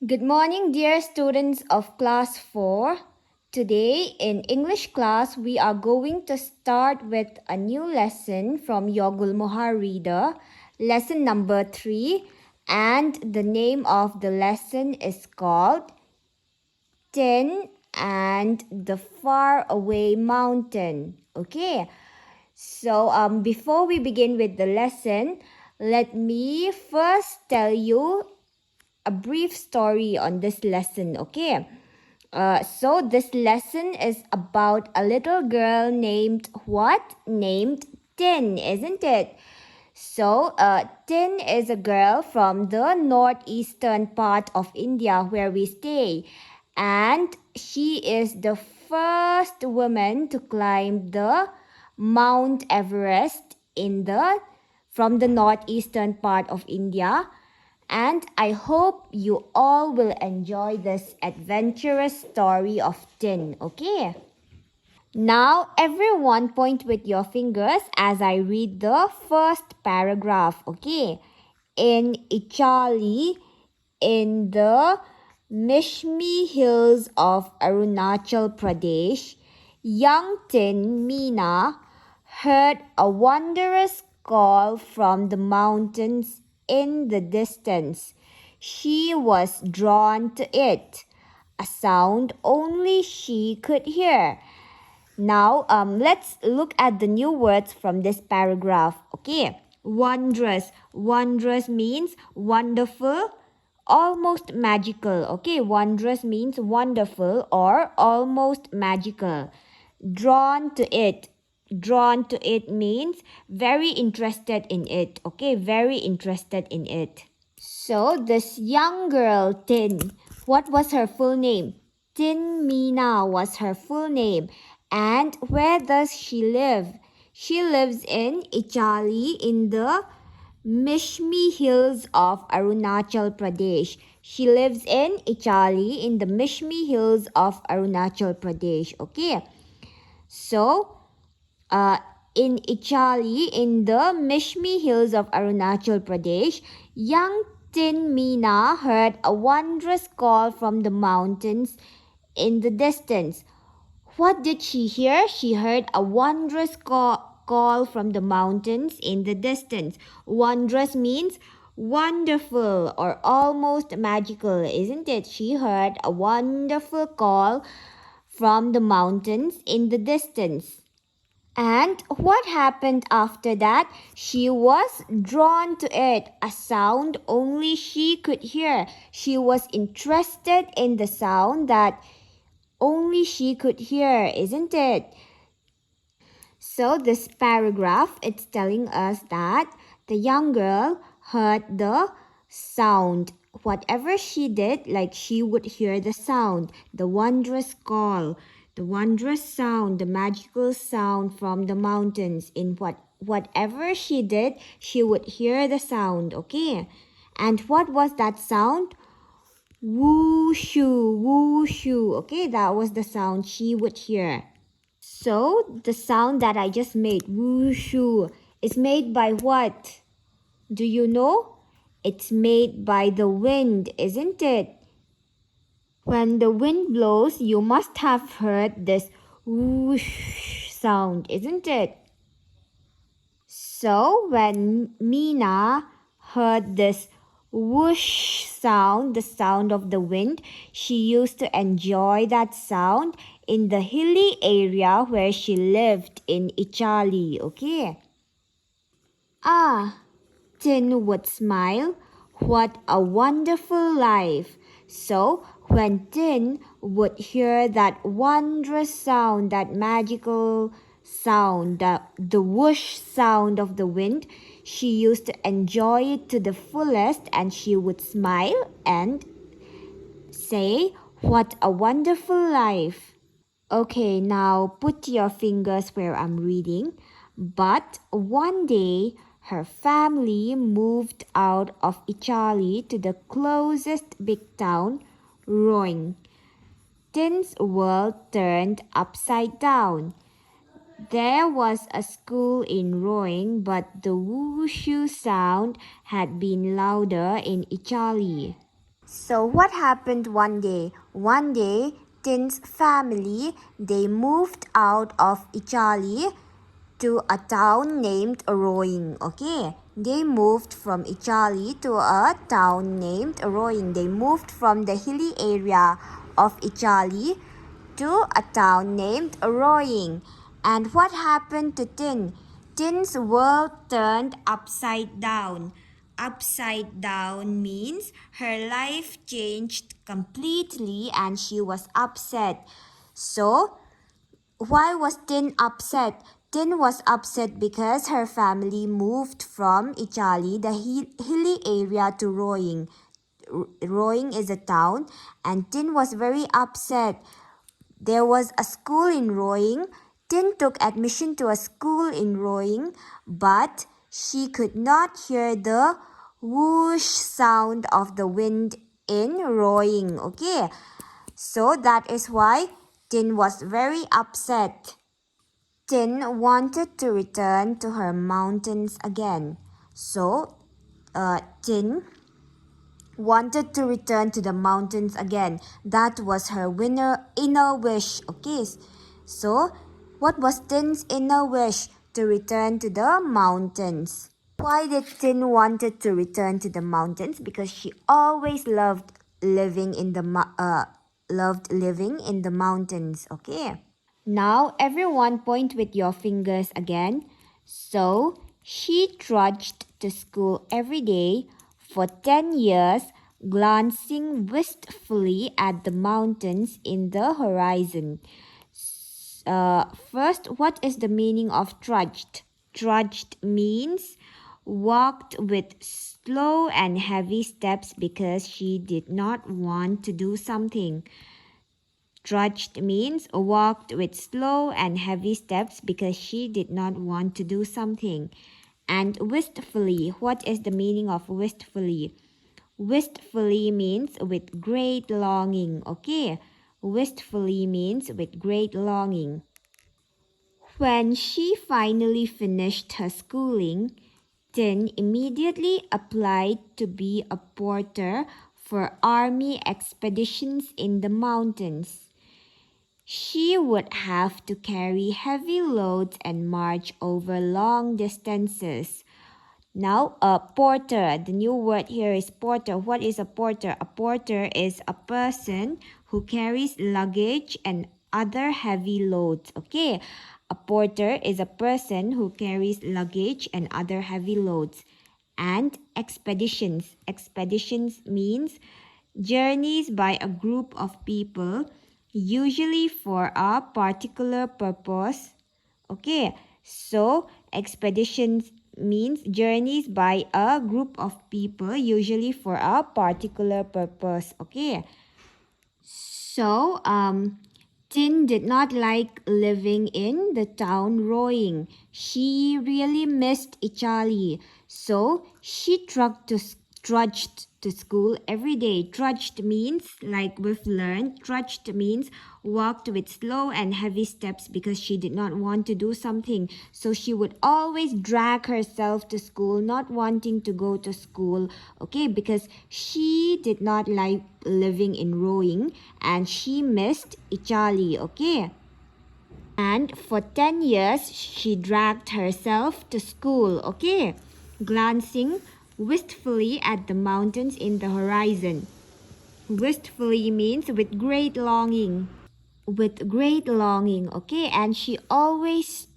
Good morning, dear students of Class 4. Today in English class, we are going to start with a new lesson from your Gulmohar reader, lesson number 3, and the name of the lesson is called Tine and the Faraway Mountain. Okay, so before we begin with the lesson, let me first tell you a brief story on this lesson, okay? So this lesson is about a little girl named what? Named Tin, isn't it? So, Tin is a girl from the northeastern part of India where we stay, and she is the first woman to climb the Mount Everest in the from the northeastern part of India. And I hope you all will enjoy this adventurous story of Tin, okay? Now, everyone point with your fingers as I read the first paragraph, okay? In Ichali, in the Mishmi Hills of Arunachal Pradesh, young Tin Meena heard a wondrous call from the mountains in the distance. She was drawn to it, a sound only she could hear. Now, let's look at the new words from this paragraph. Okay, wondrous. Wondrous means wonderful, almost magical. Okay, wondrous means wonderful or almost magical. Drawn to it. Drawn to it means very interested in it. Okay, very interested in it. So this young girl, Tin, what was her full name? Tin Meena was her full name. And where does she live? She lives in Ichali in the Mishmi Hills of Arunachal Pradesh. She lives in Ichali in the Mishmi Hills of Arunachal Pradesh. Okay. So, in Ichali, in the Mishmi Hills of Arunachal Pradesh, young Tin Meena heard a wondrous call from the mountains in the distance. What did she hear? She heard a wondrous call from the mountains in the distance. Wondrous means wonderful or almost magical, isn't it? She heard a wonderful call from the mountains in the distance. And what happened after that? She was drawn to it, a sound only she could hear. She was interested in the sound that only she could hear, isn't it? So this paragraph, it's telling us that the young girl heard the sound. Whatever she did, like she would hear the sound, the wondrous call, the wondrous sound, the magical sound from the mountains. In whatever she did, she would hear the sound, okay? And what was that sound? Woo-shoo, woo-shoo, okay? That was the sound she would hear. So the sound that I just made, woo-shoo, is made by what? Do you know? It's made by the wind, isn't it? When the wind blows, you must have heard this whoosh sound, isn't it? So when Meena heard this whoosh sound, the sound of the wind, she used to enjoy that sound in the hilly area where she lived in Ichali, okay? Ah, Tin would smile. What a wonderful life! So, when Tin would hear that wondrous sound, that magical sound, the whoosh sound of the wind, she used to enjoy it to the fullest and she would smile and say, what a wonderful life! Okay, now put your fingers where I'm reading. But one day, her family moved out of Italy to the closest big town, Rome. Tin's world turned upside down. There was a school in Rome, but the whooshu sound had been louder in Italy. So what happened one day? One day, Tin's family, they moved out of Italy to a town named Rowing. Okay, they moved from Italy to a town named Rowing. They moved from the hilly area of Italy to a town named Rowing. And what happened to Tin? Tin's world turned upside down. Upside down means her life changed completely and she was upset. So, why was Tin upset? Tin was upset because her family moved from Italy, the hilly area, to Rowing. Rowing is a town, and Tin was very upset. There was a school in Rowing. Tin took admission to a school in Rowing, but she could not hear the whoosh sound of the wind in Rowing. Okay, so that is why Tin was very upset. Tin wanted to return to her mountains again. So, Tin wanted to return to the mountains again. That was her inner wish. Okay, so what was Tin's inner wish? To return to the mountains. Why did Tin wanted to return to the mountains? Because she always loved living in the mountains. Okay. Now everyone point with your fingers again. So she trudged to school every day for 10 years, glancing wistfully at the mountains in the horizon. First, what is the meaning of trudged? Trudged means walked with slow and heavy steps because she did not want to do something. Trudged means walked with slow and heavy steps because she did not want to do something. And wistfully, what is the meaning of wistfully? Wistfully means with great longing. Okay, wistfully means with great longing. When she finally finished her schooling, Tin immediately applied to be a porter for army expeditions in the mountains. She would have to carry heavy loads and march over long distances. Now, a porter, the new word here is porter. What is a porter? A porter is a person who carries luggage and other heavy loads. Okay, a porter is a person who carries luggage and other heavy loads. And expeditions. Expeditions means journeys by a group of people, usually for a particular purpose. Okay, so expeditions means journeys by a group of people, usually for a particular purpose. Okay, so Tin did not like living in the town Rowing. She really missed Italy, so she trudged to school every day. Trudged means, like we've learned, trudged means walked with slow and heavy steps because she did not want to do something. So she would always drag herself to school, not wanting to go to school, okay, because she did not like living in Rowing and she missed Italy, okay. And for 10 years, she dragged herself to school, okay, glancing wistfully at the mountains in the horizon. Wistfully means with great longing. With great longing, okay, and she always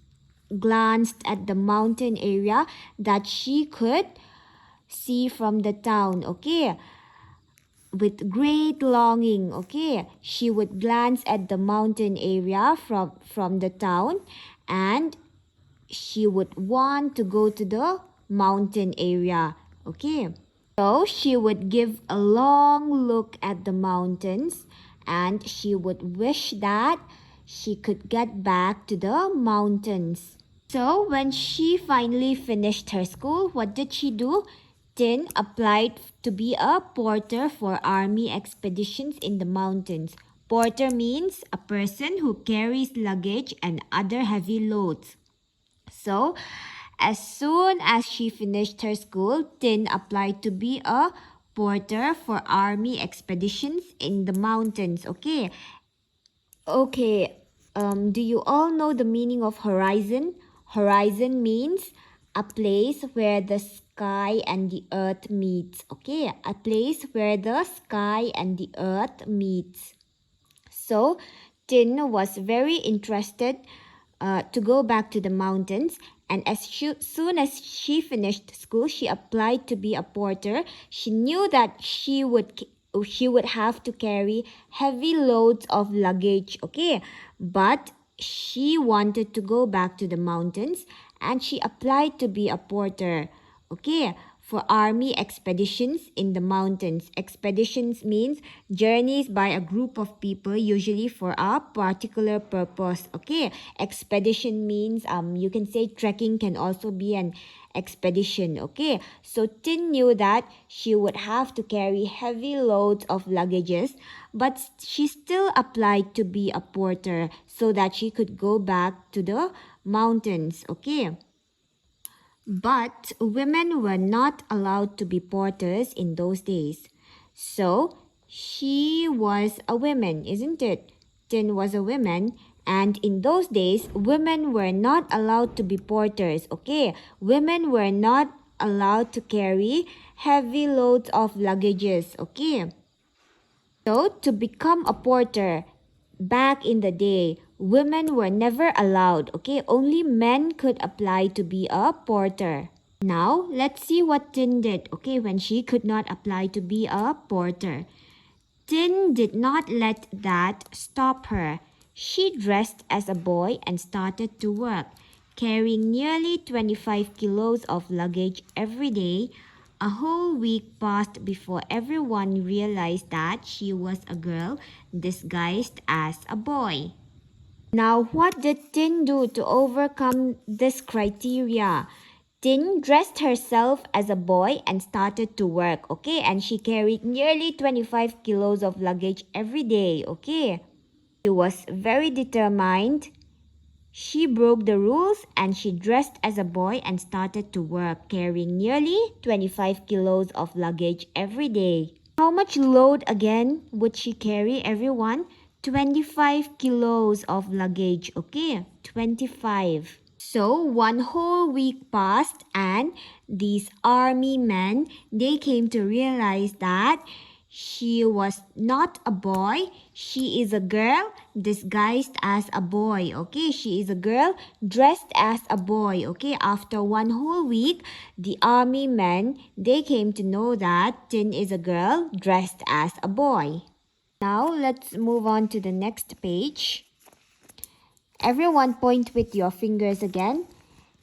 glanced at the mountain area that she could see from the town, okay, with great longing. Okay, she would glance at the mountain area from the town and she would want to go to the mountain area. Okay, so she would give a long look at the mountains and she would wish that she could get back to the mountains. So when she finally finished her school, what did she do? Tin applied to be a porter for army expeditions in the mountains. Porter means a person who carries luggage and other heavy loads. So, as soon as she finished her school, Tin applied to be a porter for army expeditions in the mountains. Okay. Okay. Do you all know the meaning of horizon? Horizon means a place where the sky and the earth meets. Okay, a place where the sky and the earth meets. So Tin was very interested to go back to the mountains, and soon as she finished school, she applied to be a porter. She knew that she would have to carry heavy loads of luggage, okay? But she wanted to go back to the mountains, and she applied to be a porter, okay, for army expeditions in the mountains. Expeditions means journeys by a group of people, usually for a particular purpose, okay? Expedition means you can say trekking can also be an expedition, okay? So Tin knew that she would have to carry heavy loads of luggages, but she still applied to be a porter so that she could go back to the mountains, okay? But women were not allowed to be porters in those days. So she was a woman, isn't it? Tin was a woman. And in those days, women were not allowed to be porters, okay? Women were not allowed to carry heavy loads of luggages, okay? So to become a porter, back in the day, women were never allowed, okay? Only men could apply to be a porter. Now, let's see what Tin did, okay, when she could not apply to be a porter. Tin did not let that stop her. She dressed as a boy and started to work, carrying nearly 25 kilos of luggage every day. A whole week passed before everyone realized that she was a girl disguised as a boy. Now, what did Tin do to overcome this criteria? Tin dressed herself as a boy and started to work, okay? And she carried nearly 25 kilos of luggage every day, okay? She was very determined. She broke the rules and she dressed as a boy and started to work, carrying nearly 25 kilos of luggage every day. How much load again would she carry, everyone? 25 kilos of luggage, okay? 25. So one whole week passed and these army men, they came to realize that she was not a boy. She is a girl disguised as a boy, okay? She is a girl dressed as a boy, okay? After one whole week, the army men, they came to know that Tin is a girl dressed as a boy. Now, let's move on to the next page. Everyone point with your fingers again.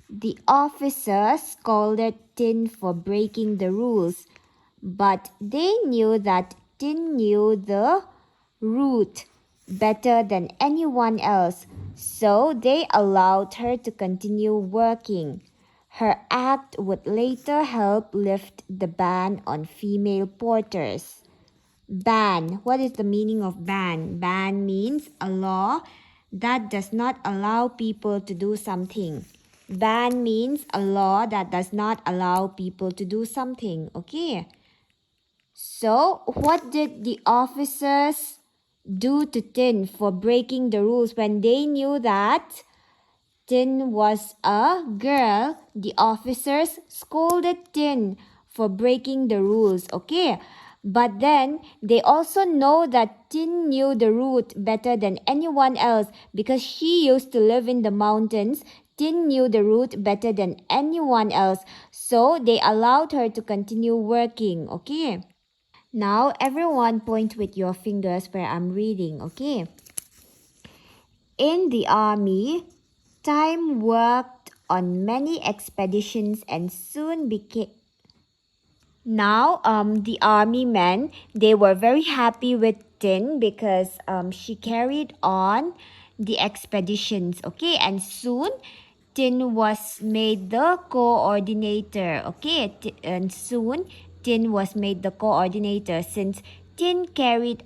The officer scolded Tin for breaking the rules, but they knew that Tin knew the route better than anyone else, so they allowed her to continue working. Her act would later help lift the ban on female porters. Ban. What is the meaning of ban? Ban means a law that does not allow people to do something. Ban means a law that does not allow people to do something. Okay. So, what did the officers do to Tin for breaking the rules when they knew that Tin was a girl? The officers scolded Tin for breaking the rules, okay? But then they also know that Tin knew the route better than anyone else because she used to live in the mountains. Tin knew the route better than anyone else, so they allowed her to continue working, okay? Now everyone point with your fingers where I'm reading, okay? In the army, Tine worked on many expeditions and soon became... Now, the army men, they were very happy with Tin because she carried on the expeditions, okay? And soon, Tin was made the coordinator, okay? And soon, Tin was made the coordinator since Tin carried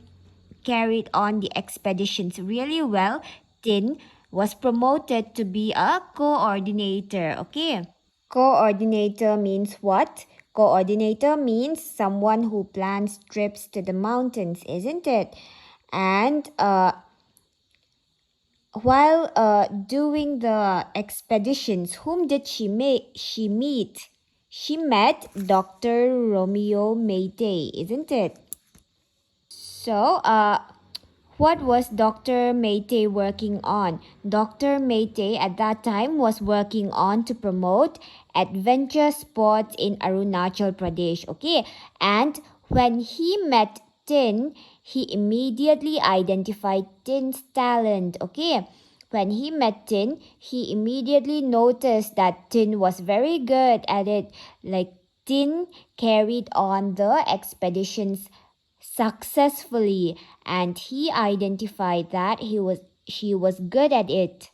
on the expeditions really well. Tin was promoted to be a coordinator, okay? Coordinator means what? Coordinator means someone who plans trips to the mountains, isn't it? And while doing the expeditions, whom did she meet? She met Dr. Romeo Mayday, isn't it? So, what was Dr. Mayday working on? Dr. Mayday at that time was working on to promote adventure sports in Arunachal Pradesh, okay? And when he met Tin, he immediately identified Tin's talent, okay? When he met Tin, he immediately noticed that Tin was very good at it. Like Tin carried on the expeditions successfully, and he identified that she was good at it.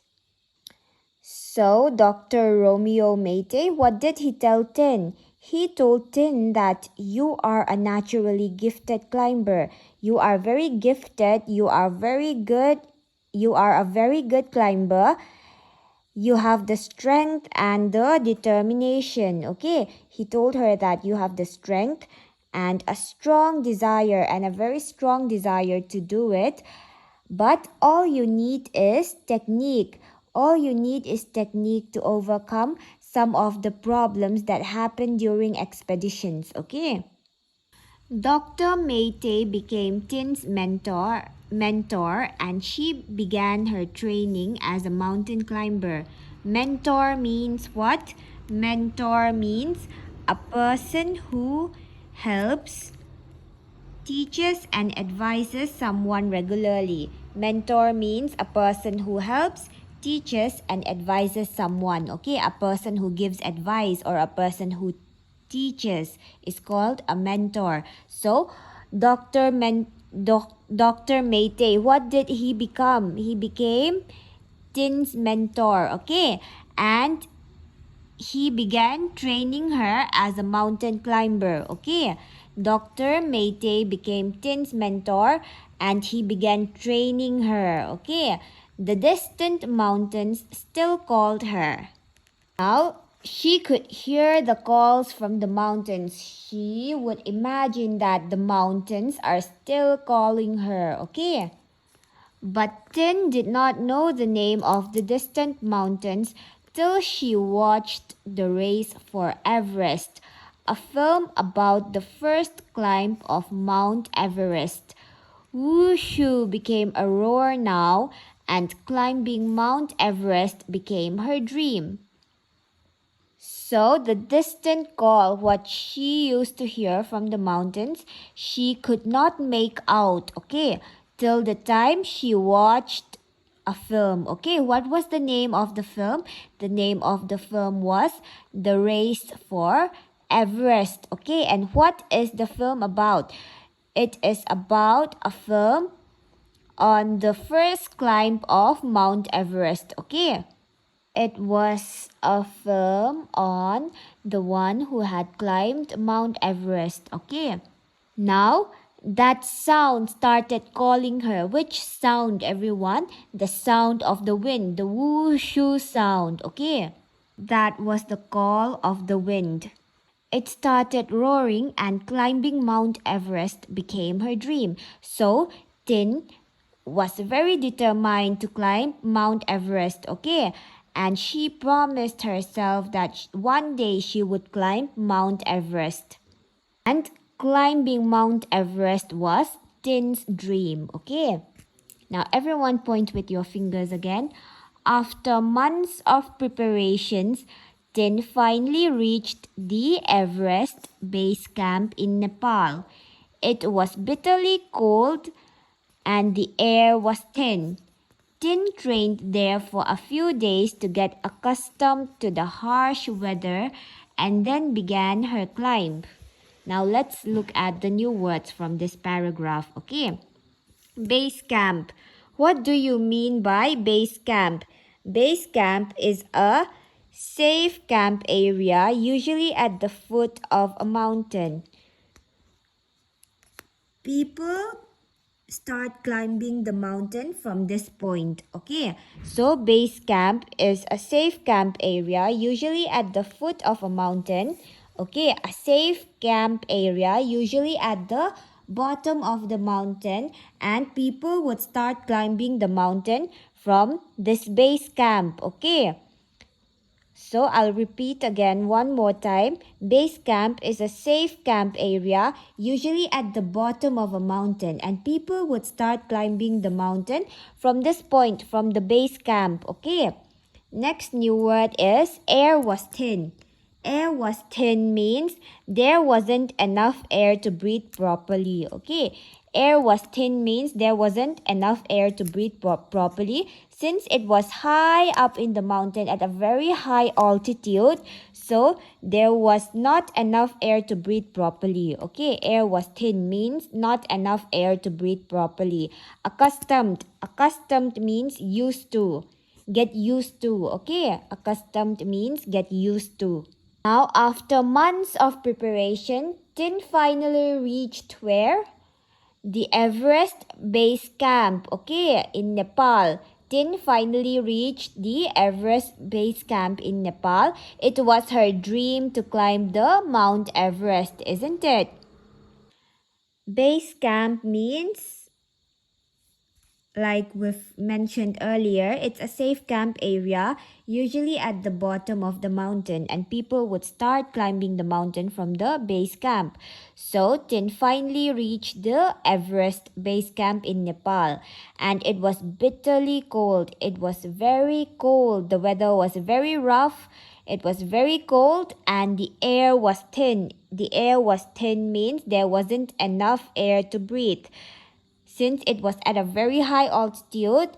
So Dr. Romeo Mayday, what did he tell Tin? He told Tin that you are a naturally gifted climber. You are very gifted, you are very good, you are a very good climber. You have the strength and the determination. Okay, he told her that you have the strength and a strong desire and a very strong desire to do it, but all you need is technique. All you need is technique to overcome some of the problems that happen during expeditions. Okay. Dr. Mayte became Tin's mentor and she began her training as a mountain climber. Mentor means what? Mentor means a person who helps, teaches and advises someone regularly. Mentor means a person who helps, teaches and advises someone. Okay, a person who gives advice or a person who teaches is called a mentor. So, Dr. Mayte, what did he become? He became Tin's mentor. Okay, and he began training her as a mountain climber. Okay, Dr. Mayte became Tin's mentor and he began training her. Okay, the distant mountains still called her. Now she could hear the calls from the mountains. She would imagine that the mountains are still calling her. Okay. But Tin did not know the name of the distant mountains till she watched the race for Everest, a film about the first climb of Mount Everest. Wushu became a roar now, and climbing Mount Everest became her dream. So the distant call, what she used to hear from the mountains, she could not make out, okay, till the time she watched a film. Okay, what was the name of the film? The name of the film was The Race for Everest. Okay, and what is the film about? It is about a film on the first climb of Mount Everest. Okay. It was a film on the one who had climbed Mount Everest. Okay. Now, that sound started calling her. Which sound, everyone? The sound of the wind, the whooshu sound. Okay. That was the call of the wind. It started roaring and climbing Mount Everest became her dream. So, Tin was very determined to climb Mount Everest, okay? And she promised herself that one day she would climb Mount Everest. And climbing Mount Everest was Tin's dream, okay? Now, everyone point with your fingers again. After months of preparations, Tin finally reached the Everest base camp in Nepal. It was bitterly cold and the air was thin. Tin trained there for a few days to get accustomed to the harsh weather and then began her climb. Now let's look at the new words from this paragraph, okay? Base camp. What do you mean by base camp? Base camp is a safe camp area, usually at the foot of a mountain. People start climbing the mountain from this point. Okay, so base camp is a safe camp area, usually at the foot of a mountain. Okay, a safe camp area, usually at the bottom of the mountain, and people would start climbing the mountain from this base camp. Okay, so I'll repeat again one more time. Base camp is a safe camp area, usually at the bottom of a mountain, and people would start climbing the mountain from this point, from the base camp. Okay, next new word is air was thin. Air was thin means there wasn't enough air to breathe properly. Okay, air was thin means there wasn't enough air to breathe properly, since it was high up in the mountain at a very high altitude. So there was not enough air to breathe properly. Okay, air was thin means not enough air to breathe properly. Accustomed means used to, get used to. Okay, accustomed means get used to. Now, after months of preparation, Tin finally reached where? The Everest Base Camp, okay, in Nepal. Tin finally reached the Everest Base Camp in Nepal. It was her dream to climb the Mount Everest, isn't it? Base camp means, like we've mentioned earlier, it's a safe camp area, usually at the bottom of the mountain, and people would start climbing the mountain from the base camp. So Tin finally reached the Everest base camp in Nepal, and it was bitterly cold. It was very cold. The weather was very rough. It was very cold, and the air was thin. The air was thin means there wasn't enough air to breathe. Since it was at a very high altitude,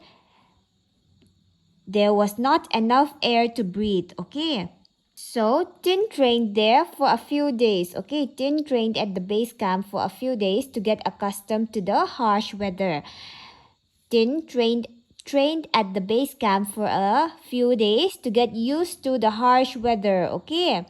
there was not enough air to breathe. Okay. So Tin trained there for a few days. Okay, Tin trained at the base camp for a few days to get accustomed to the harsh weather. Tin trained at the base camp for a few days to get used to the harsh weather. Okay.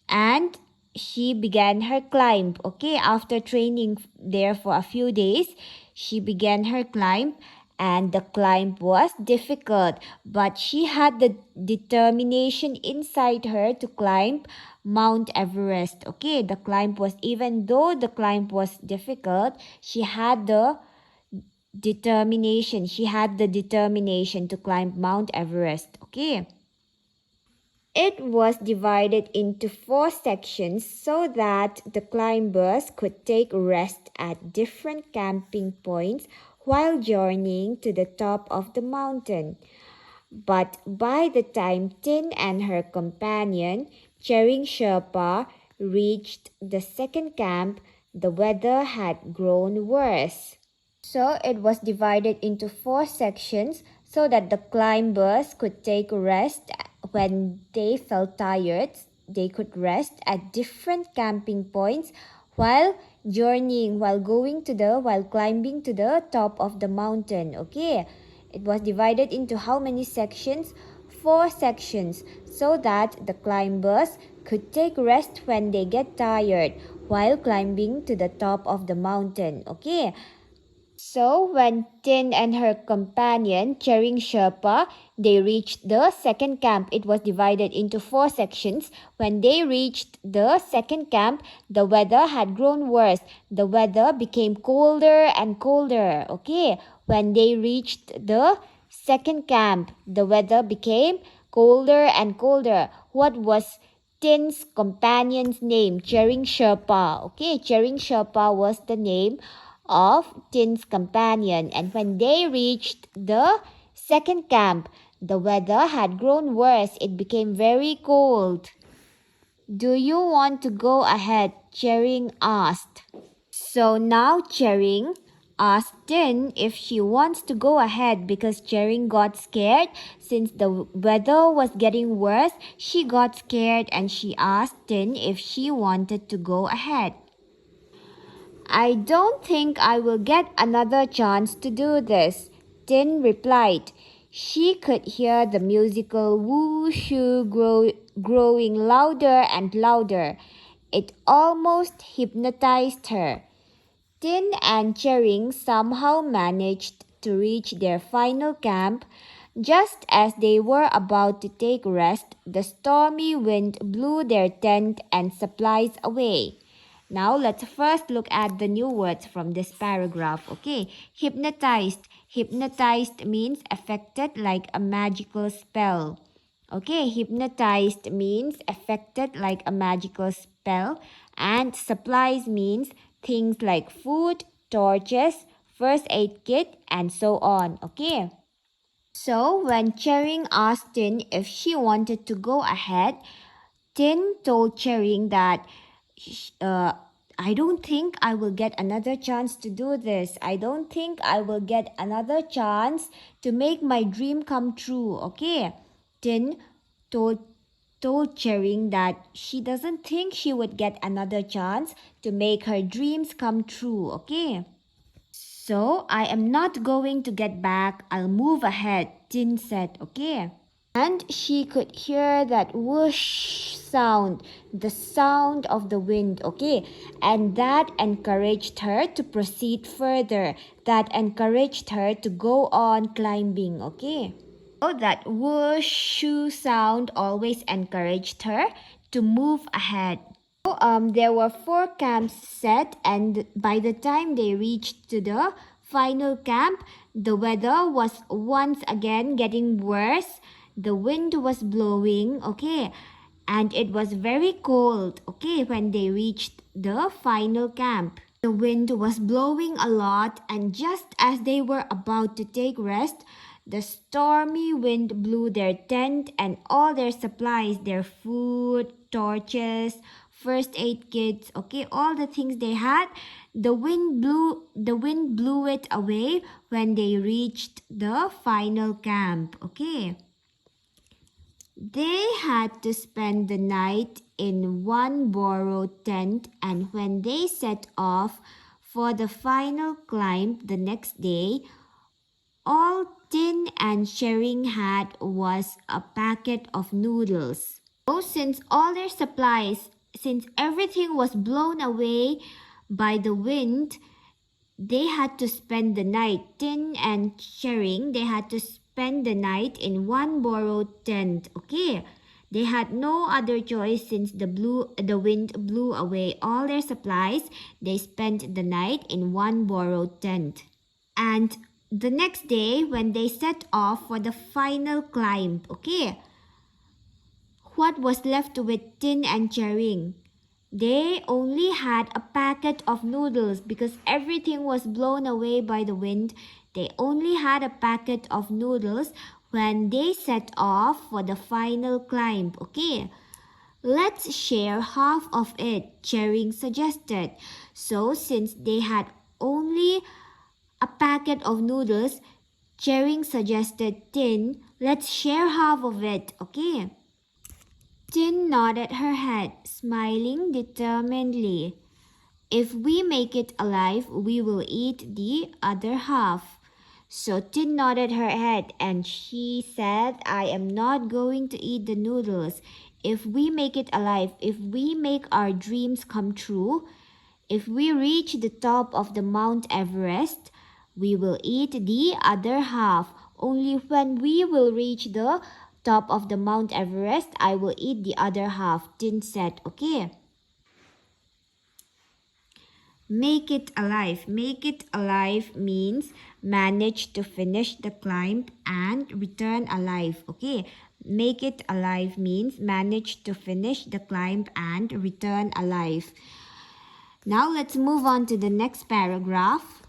And she began her climb. Okay, after training there for a few days, she began her climb, and the climb was difficult, but she had the determination inside her to climb Mount Everest. Okay, the climb was, even though the climb was difficult, she had the determination. She had the determination to climb Mount Everest. Okay. It was divided into 4 sections so that the climbers could take rest at different camping points while journeying to the top of the mountain. But by the time Tin and her companion, Chering Sherpa, reached the second camp, the weather had grown worse. So it was divided into 4 sections so that the climbers could take rest when they felt tired. They could rest at different camping points while journeying, while climbing to the top of the mountain. Okay, it was divided into how many sections? 4 sections, so that the climbers could take rest when they get tired while climbing to the top of the mountain. Okay. So when Tin and her companion, Chering Sherpa, they reached the second camp, it was divided into 4 sections. When they reached the second camp, the weather had grown worse. The weather became colder and colder. Okay, when they reached the second camp, the weather became colder and colder. What was Tin's companion's name? Chering Sherpa. Okay, Chering Sherpa was the name of Tin's companion, and when they reached the second camp, the weather had grown worse. It became very cold. Do you want to go ahead? Chering asked. So now Chering asked Tin if she wants to go ahead, because Chering got scared. Since the weather was getting worse, she got scared and she asked Tin if she wanted to go ahead. I don't think I will get another chance to do this, Tin replied. She could hear the musical whoo-shoo growing louder and louder. It almost hypnotized her. Tin and Chering somehow managed to reach their final camp. Just as they were about to take rest, the stormy wind blew their tent and supplies away. Now let's first look at the new words from this paragraph. Okay, hypnotized. Hypnotized means affected like a magical spell. Okay, hypnotized means affected like a magical spell, and supplies means things like food, torches, first aid kit, and so on. Okay. So, when Chering asked Tin if she wanted to go ahead, Tin told Chering that I don't think I will get another chance to do this. I don't think I will get another chance to make my dream come true. Okay. Tin told Chering that she doesn't think she would get another chance to make her dreams come true. Okay. So I am not going to get back. I'll move ahead, Tin said, okay. And she could hear that whoosh sound, the sound of the wind, okay. And that encouraged her to proceed further. That encouraged her to go on climbing, okay. So that whoosh sound always encouraged her to move ahead. There were 4 camps set, and by the time they reached to the final camp, the weather was once again getting worse. The wind was blowing, okay, and it was very cold, okay, when they reached the final camp. The wind was blowing a lot, and just as they were about to take rest, the stormy wind blew their tent and all their supplies, their food, torches, first aid kits, okay, all the things they had. The wind blew it away when they reached the final camp, okay. They had to spend the night in one borrowed tent, and when they set off for the final climb the next day, all Tin and Chering had was a packet of noodles. So since all their supplies, since everything was blown away by the wind, they had to spend the night. Tin and Chering, they had to spend the night in one borrowed tent. Okay. They had no other choice since the wind blew away all their supplies. They spent the night in one borrowed tent. And the next day, when they set off for the final climb, okay, what was left with Tin and Chering? They only had a packet of noodles because everything was blown away by the wind. They only had a packet of noodles when they set off for the final climb. Okay, let's share half of it, Chering suggested. So since they had only a packet of noodles, Chering suggested Tin, let's share half of it, okay? Tin nodded her head, smiling determinedly. If we make it alive, we will eat the other half. So Tin nodded her head and she said, I am not going to eat the noodles. If we make it alive, if we make our dreams come true, if we reach the top of the Mount Everest, we will eat the other half. Only when we will reach the top of the Mount Everest, I will eat the other half, Tin said, okay? Make it alive. Make it alive means manage to finish the climb and return alive, okay? Make it alive means manage to finish the climb and return alive. Now let's move on to the next paragraph.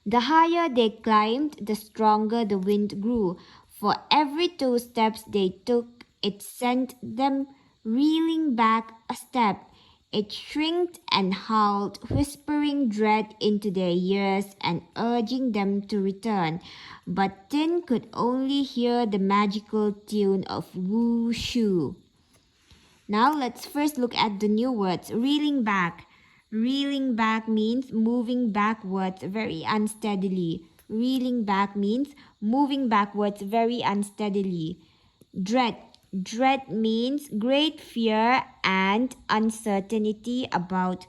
The higher they climbed, the stronger the wind grew. For every 2 steps they took, it sent them reeling back a step. It shrieked and howled, whispering dread into their ears and urging them to return. But Tin could only hear the magical tune of woo-shoo. Now let's first look at the new words. Reeling back. Reeling back means moving backwards very unsteadily. Reeling back means moving backwards very unsteadily. Dread. Dread means great fear and uncertainty about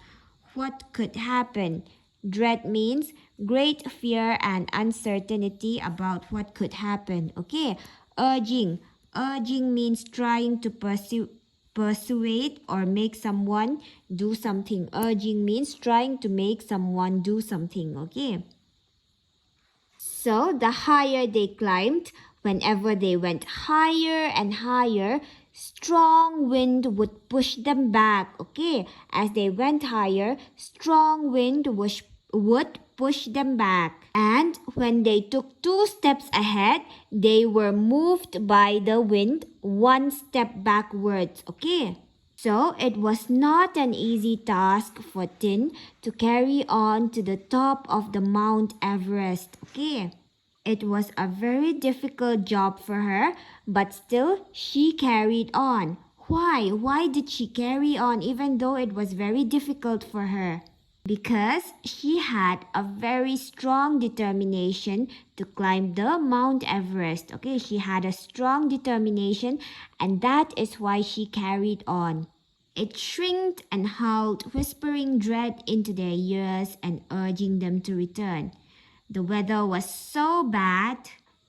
what could happen. Dread means great fear and uncertainty about what could happen. Okay, urging. Urging means trying to persuade or make someone do something. Urging means trying to make someone do something. Okay. So the higher they climbed, whenever they went higher and higher, strong wind would push them back. Okay, as they went higher, strong wind would push them back. And when they took 2 steps ahead, they were moved by the wind 1 step backwards. Okay. So it was not an easy task for Tin to carry on to the top of the Mount Everest. Okay. It was a very difficult job for her, but still she carried on. Why? Why did she carry on even though it was very difficult for her? Because she had a very strong determination to climb the Mount Everest. Okay, she had a strong determination, and that is why she carried on. It shrieked and howled, whispering dread into their ears and urging them to return. The weather was so bad.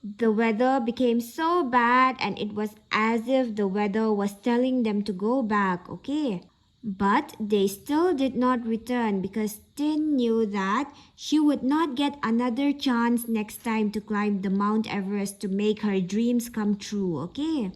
The weather became so bad, and it was as if the weather was telling them to go back. Okay. But they still did not return because Tin knew that she would not get another chance next time to climb the Mount Everest to make her dreams come true, okay?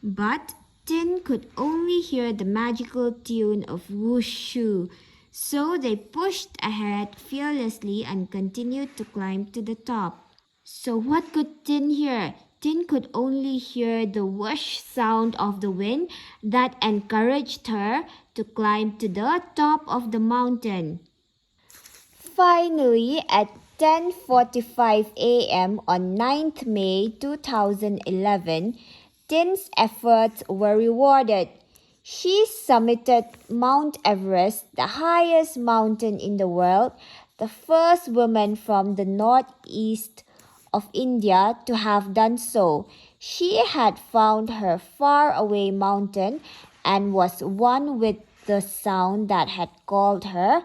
But Tin could only hear the magical tune of whoosh-shoo, so they pushed ahead fearlessly and continued to climb to the top. So what could Tin hear? Tin could only hear the whoosh sound of the wind that encouraged her to climb to the top of the mountain. Finally, at 10:45 a.m. on 9th May 2011, Tin's efforts were rewarded. She summited Mount Everest, the highest mountain in the world, the first woman from the northeast of India to have done so. She had found her faraway mountain and was one with the sound that had called her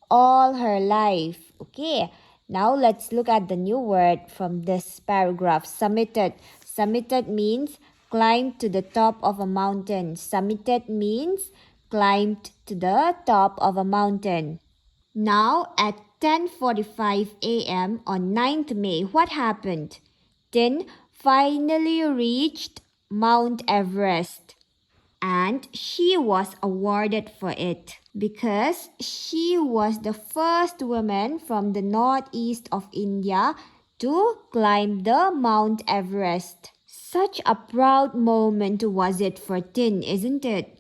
all her life. Okay, now let's look at the new word from this paragraph. Summited. Summited means climbed to the top of a mountain. Summited means climbed to the top of a mountain. Now at 10:45 a.m. on 9th May, what happened? Tin finally reached Mount Everest, and she was awarded for it because she was the first woman from the northeast of India to climb the Mount Everest. Such a proud moment was it for Tin, isn't it?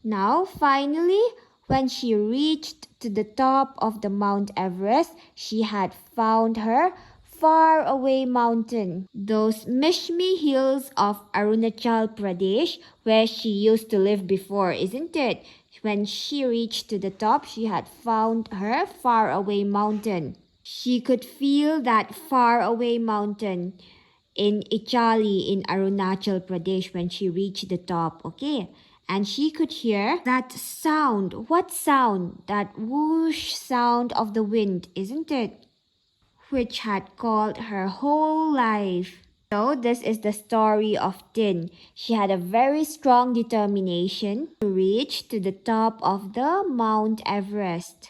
Now, finally, when she reached to the top of the Mount Everest, she had found her faraway mountain, those Mishmi hills of Arunachal Pradesh, where she used to live before, isn't it? When she reached to the top, she had found her faraway mountain. She could feel that faraway mountain in Ichali in Arunachal Pradesh when she reached the top, okay? And she could hear that sound. What sound? That whoosh sound of the wind, isn't it? Which had called her whole life. So this is the story of Tin. She had a very strong determination to reach to the top of the Mount Everest.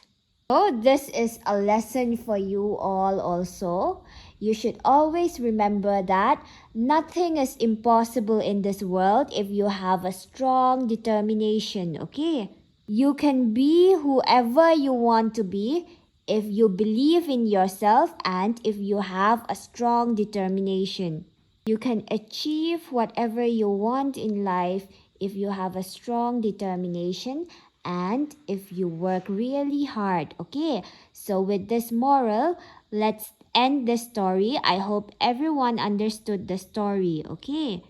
So this is a lesson for you all also. You should always remember that nothing is impossible in this world if you have a strong determination, okay? You can be whoever you want to be if you believe in yourself and if you have a strong determination. You can achieve whatever you want in life if you have a strong determination and if you work really hard, okay? So with this moral, let's end the story. I hope everyone understood the story, okay?